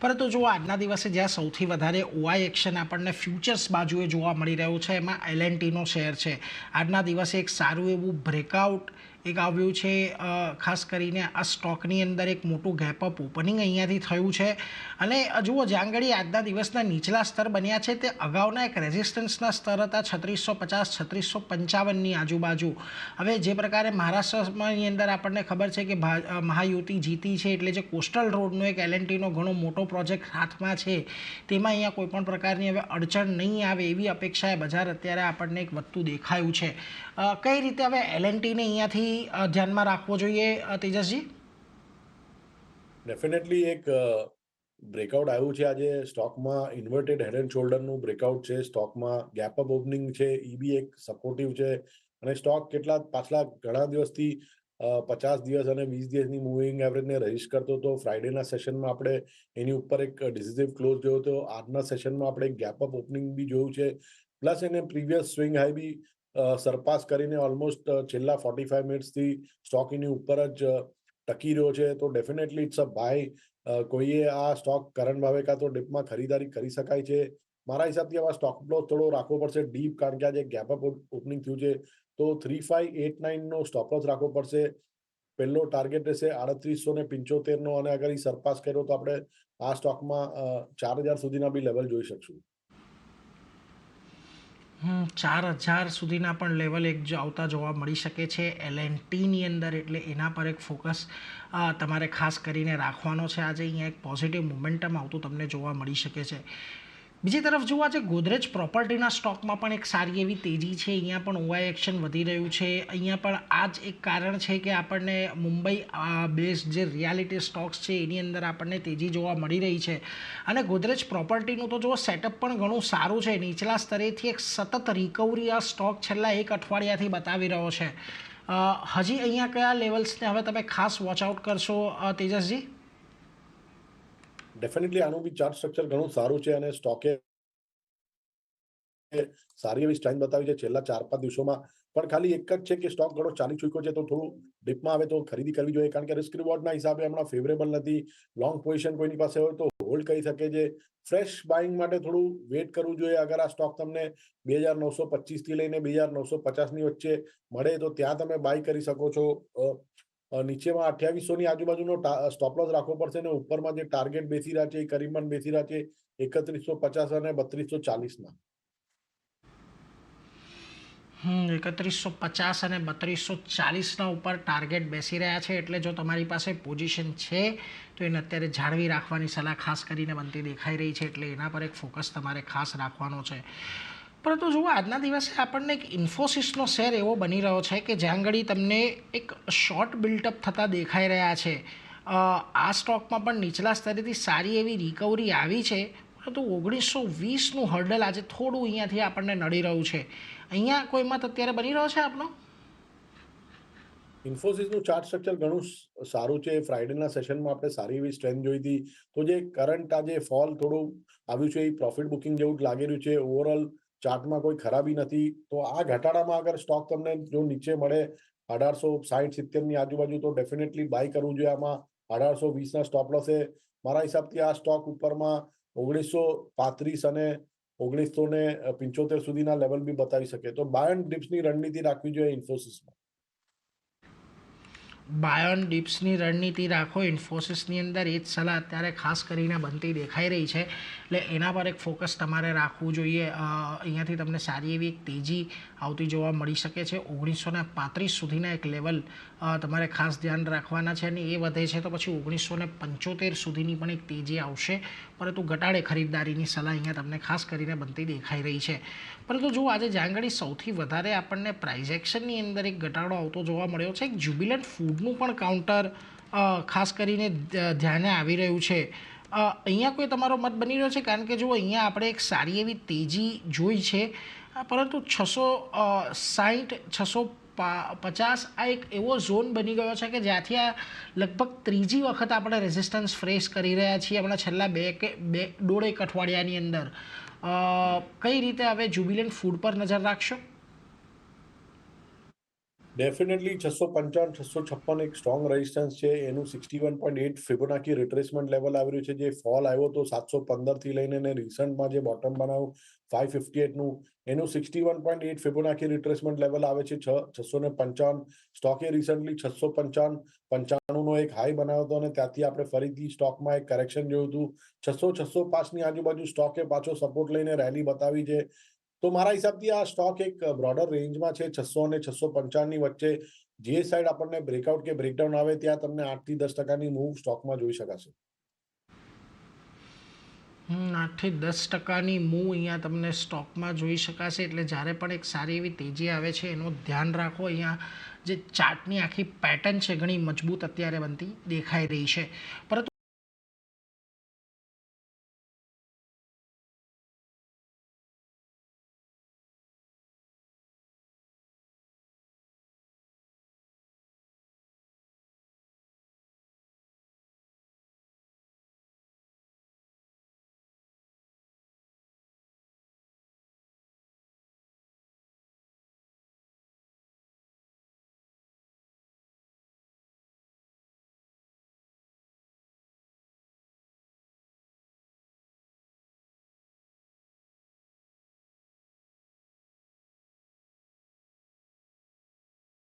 પરંતુ જો આજના દિવસે જ્યાં સૌથી વધારે ઓઆઈ એક્શન આપણને ફ્યુચર્સ બાજુએ જોવા મળી રહ્યું છે એમાં એલએનટીનો શેર છે. આજના દિવસે એક સારું એવું બ્રેકઆઉટ એક આવ્યું છે. ખાસ કરીને આ સ્ટોકની અંદર એક મોટું ગેપઅપ ઓપનિંગ અહીંયાથી થયું છે અને જુઓ જ્યાં આગળ આજના દિવસના નીચલા સ્તર બન્યા છે તે અગાઉના એક રેઝિસ્ટન્સના સ્તર હતા 3650 3655ની આજુબાજુ. હવે જે પ્રકારે મહારાષ્ટ્રની અંદર આપણને ખબર છે કે મહાયુતિ જીતી છે એટલે જે કોસ્ટલ રોડનો એક એલએનટીનો ઘણો મોટો પ્રોજેક્ટ હાથમાં છે તેમાં અહીંયા કોઈપણ પ્રકારની હવે અડચણ નહીં આવે એવી અપેક્ષાએ બજાર અત્યારે આપણને એક વધતું દેખાયું છે. કઈ રીતે હવે એલએનટીને અહીંયાથી ધ્યાનમાં રાખવો જોઈએ તેજસજી? ડેફિનેટલી એક બ્રેકઆઉટ આવ્યું છે આજે સ્ટોકમાં. ઇન્વર્ટેડ હેડ એન્ડ શોલ્ડરનું બ્રેકઆઉટ છે સ્ટોકમાં. ગેપઅપ ઓપનિંગ છે એ બી એક સપોર્ટિવ છે અને સ્ટોક પાછલા ઘણા દિવસથી 50 દિવસ અને 20 દિવસની મૂવિંગ એવરેજને રજીસ્ટ કરતો હતો. ફ્રાઇડેના સેશનમાં આપણે એની ઉપર એક ડિસિઝિવ ક્લોઝ જોયો હતો. આજના સેશનમાં આપણે ગેપઅપ ઓપનિંગ બી જોયું છે, પ્લસ એને પ્રીવિયસ સ્વિંગ હાઈ બી સરપાસ કરીને ઓલમોસ્ટ છેલ્લા 45 મિનિટ્સથી સ્ટોક એની ઉપર જ ટકી રહ્યો છે. તો ડેફિનેટલી ઇટ્સ અ બાય. કોઈએ આ સ્ટોક કરંટ ભાવે કાં તો ડીપમાં ખરીદારી કરી શકાય છે. મારા હિસાબથી આવા સ્ટોક લોસ થોડો રાખવો પડશે ડીપ, કારણ કે આજે ગેપઅપ ઓપનિંગ થયું છે. તો 3589 નો સ્ટોપ લોસ રાખવો પડશે. પહેલો ટાર્ગેટ રહેશે 3875 નો, અને અગર એ સરપાસ કર્યો તો આપણે આ સ્ટોકમાં 4000 સુધીના બી લેવલ જોઈ શકશું. 4000 સુધીના પણ લેવલ એક આવતા જોવા મળી શકે છે એલએનટીની અંદર, એટલે એના પર એક ફોકસ તમારે ખાસ કરીને રાખવાનો છે. આજે અહીંયા એક પોઝિટિવ મોમેન્ટમ આવતું તમને જોવા મળી શકે છે. બીજી તરફ જોવા છે ગોદરેજ પ્રોપર્ટીના સ્ટોકમાં પણ એક સારી એવી તેજી છે. અહીંયા પણ ઓઆઈ એક્શન વધી રહ્યું છે. અહીંયા પણ આ જ એક કારણ છે કે આપણને મુંબઈ બેઝડ જે રિયાલિટી સ્ટોક્સ છે એની અંદર આપણને તેજી જોવા મળી રહી છે. અને ગોદરેજ પ્રોપર્ટીનું તો જો સેટઅપ પણ ઘણું સારું છે. નીચલા સ્તરેથી એક સતત રિકવરી આ સ્ટોક છેલ્લા એક અઠવાડિયાથી બતાવી રહ્યો છે. હજી અહીંયા કયા લેવલ્સને હવે તમે ખાસ વોચઆઉટ કરશો તેજસજી? ડેફિનેટલી આનું બી ચાર્ટ સ્ટ્રક્ચર ઘણું સારું છે અને સ્ટોકે સારી એવી સ્ટ્રેન્થ બતાવી છે છેલ્લા 4-5 દિવસોમાં. પણ ખાલી એક જ છે કે સ્ટોક ઘણો ચાલી ચૂક્યો છે, તો થોડું ડીપમાં આવે તો ખરીદી કરવી જોઈએ, કારણ કે રિસ્ક રિવોર્ડના હિસાબે હમણાં ફેવરેબલ નથી. લોંગ પોઝિશન કોઈની પાસે હોય તો હોલ્ડ કરી શકે છે. ફ્રેશ બાઇંગ માટે થોડું વેટ કરવું જોઈએ. અગર આ સ્ટોક તમને 2925 થી લઈને 2950 ની વચ્ચે મળે તો ત્યાં તમે બાય કરી શકો છો. નીચેમાં 2800 ની આજુબાજુનો સ્ટોપ લોસ રાખવો પડશે, અને ઉપરમાં જે ટાર્ગેટ બેસી રહ્યા છે એ કરીબન બેસી રહ્યા છે 3150 અને 3240 ના. 3150 અને 3240ના ઉપર ટાર્ગેટ બેસી રહ્યા છે, એટલે જો તમારી પાસે પોઝિશન છે તો એને અત્યારે જાળવી રાખવાની સલાહ ખાસ કરીને બનતી દેખાઈ રહી છે. એટલે એના પર એક ફોકસ તમારે ખાસ રાખવાનો છે. પરંતુ જુઓ આજના દિવસે આપણને એક ઇન્ફોસિસનો શેર એવો બની રહ્યો છે કે જ્યાં આગળ તમને એક શોર્ટ બિલ્ટઅપ થતા દેખાઈ રહ્યા છે. આ સ્ટોકમાં પણ નીચલા સ્તરેથી સારી એવી રિકવરી આવી છે, પરંતુ 1920નું હર્ડલ આજે થોડું અહીંયાથી આપણને નડી રહ્યું છે. અહીંયા કોઈ મત અત્યારે બની રહ્યો છે આપનો? ઇન્ફોસિસનું ચાર્ટ સ્ટ્રક્ચર ઘણું સારું છે. ફ્રાઇડેના સેશનમાં આપણે સારી એવી સ્ટ્રેન્થ જોઈ હતી. તો જે કરંટ આજે ફોલ થોડું આવ્યું છે એ પ્રોફિટ બુકિંગ જેવું જ લાગી રહ્યું છે. ઓવરઓલ ચાર્ટમાં કોઈ ખરાબી નથી. તો આ ઘટાડામાં અગર સ્ટોક તમને જો નીચે મળે 1860-70ની આજુબાજુ તો ડેફિનેટલી બાય કરવું જોઈએ. આમાં 1820ના સ્ટોપ લોસે મારા હિસાબથી આ સ્ટોક ઉપરમાં 1935 અને 1975 સુધીના લેવલ બી બતાવી શકે. તો બાય એન્ડ ડિપ્સની રણનીતિ રાખવી જોઈએ ઇન્ફોસિસમાં. બાયોન ડિપ્સની રણનીતિ રાખો ઇન્ફોસિસની અંદર, એ જ સલાહ અત્યારે ખાસ કરીને બનતી દેખાઈ રહી છે. એટલે એના પર એક ફોકસ તમારે રાખવું જોઈએ. અહીંયાથી તમને સારી એવી એક તેજી આવતી જોવા મળી શકે છે. 1935 સુધીના એક લેવલ તમારે ખાસ ધ્યાન રાખવાના છે, અને એ વધે છે તો પછી 1975 સુધીની પણ એક તેજી આવશે. પરંતુ ઘટાડે ખરીદદારીની સલાહ અહીંયા તમને ખાસ કરીને બનતી દેખાઈ રહી છે. પરંતુ જો આજે જાંગડી સૌથી વધારે આપણને પ્રાઇઝ એક્શનની અંદર એક ઘટાડો આવતો જોવા મળ્યો છે. એક જ્યુબિલન્ટ ફૂડનું પણ કાઉન્ટર ખાસ કરીને ધ્યાને આવી રહ્યું છે. અહીંયા કોઈ તમારો મત બની રહ્યો છે? કારણ કે જો અહીંયા આપણે એક સારી એવી તેજી જોઈ છે, પરંતુ 660 650 આ એક એવો ઝોન બની ગયો છે કે જ્યાંથી આ લગભગ ત્રીજી વખત આપણે રેઝિસ્ટન્સ ફેસ કરી રહ્યા છીએ હમણાં છેલ્લા દોઢ એક અઠવાડિયાની અંદર. કઈ રીતે હવે જ્યુબિલન્ટ ફૂડ પર નજર રાખશો? ડેફિનેટલી 655 656 એક સ્ટ્રોંગ રેઝિસ્ટન્સ છે. એનું 61.8 ફિબોનાકી રિટ્રેસમેન્ટ લેવલ આવી રહ્યું છે. જે ફોલ આવ્યો તો 715 થી લઈને ને રિસન્ટમાં જે બોટમ બનાવ્યું 558 નું, એનું 61.8 ફિબોનાકી રિટ્રેસમેન્ટ લેવલ આવે છે. 655 સ્ટોકે રિસન્ટલી 655 નો એક હાઈ બનાવ્યો હતો અને ત્યાંથી આપણે ફરીથી સ્ટોકમાં એક કરેક્શન જોયું હતું. 600 ની આજુબાજુ સ્ટોકે પાછો સપોર્ટ લઈને રેલી બતાવી છે. તો મારા હિસાબથી આ સ્ટોક એક બ્રોડર રેન્જમાં છે. 600 અને 655 ની વચ્ચે જે સાઈડ આપણને બ્રેકઆઉટ કે બ્રેકડાઉન આવે ત્યાં તમને 8 થી 10% મૂવ સ્ટોકમાં જોઈ શકાશે. 8 થી 10% મૂવ અહીંયા તમને સ્ટોકમાં જોઈ શકાશે. એટલે જ્યારે પણ એક સારી એવી તેજી આવે છે એનું ધ્યાન રાખો. અહીંયા જે ચાર્ટની આખી પેટર્ન છે ઘણી મજબૂત અત્યારે બનતી દેખાઈ રહી છે. પરંતુ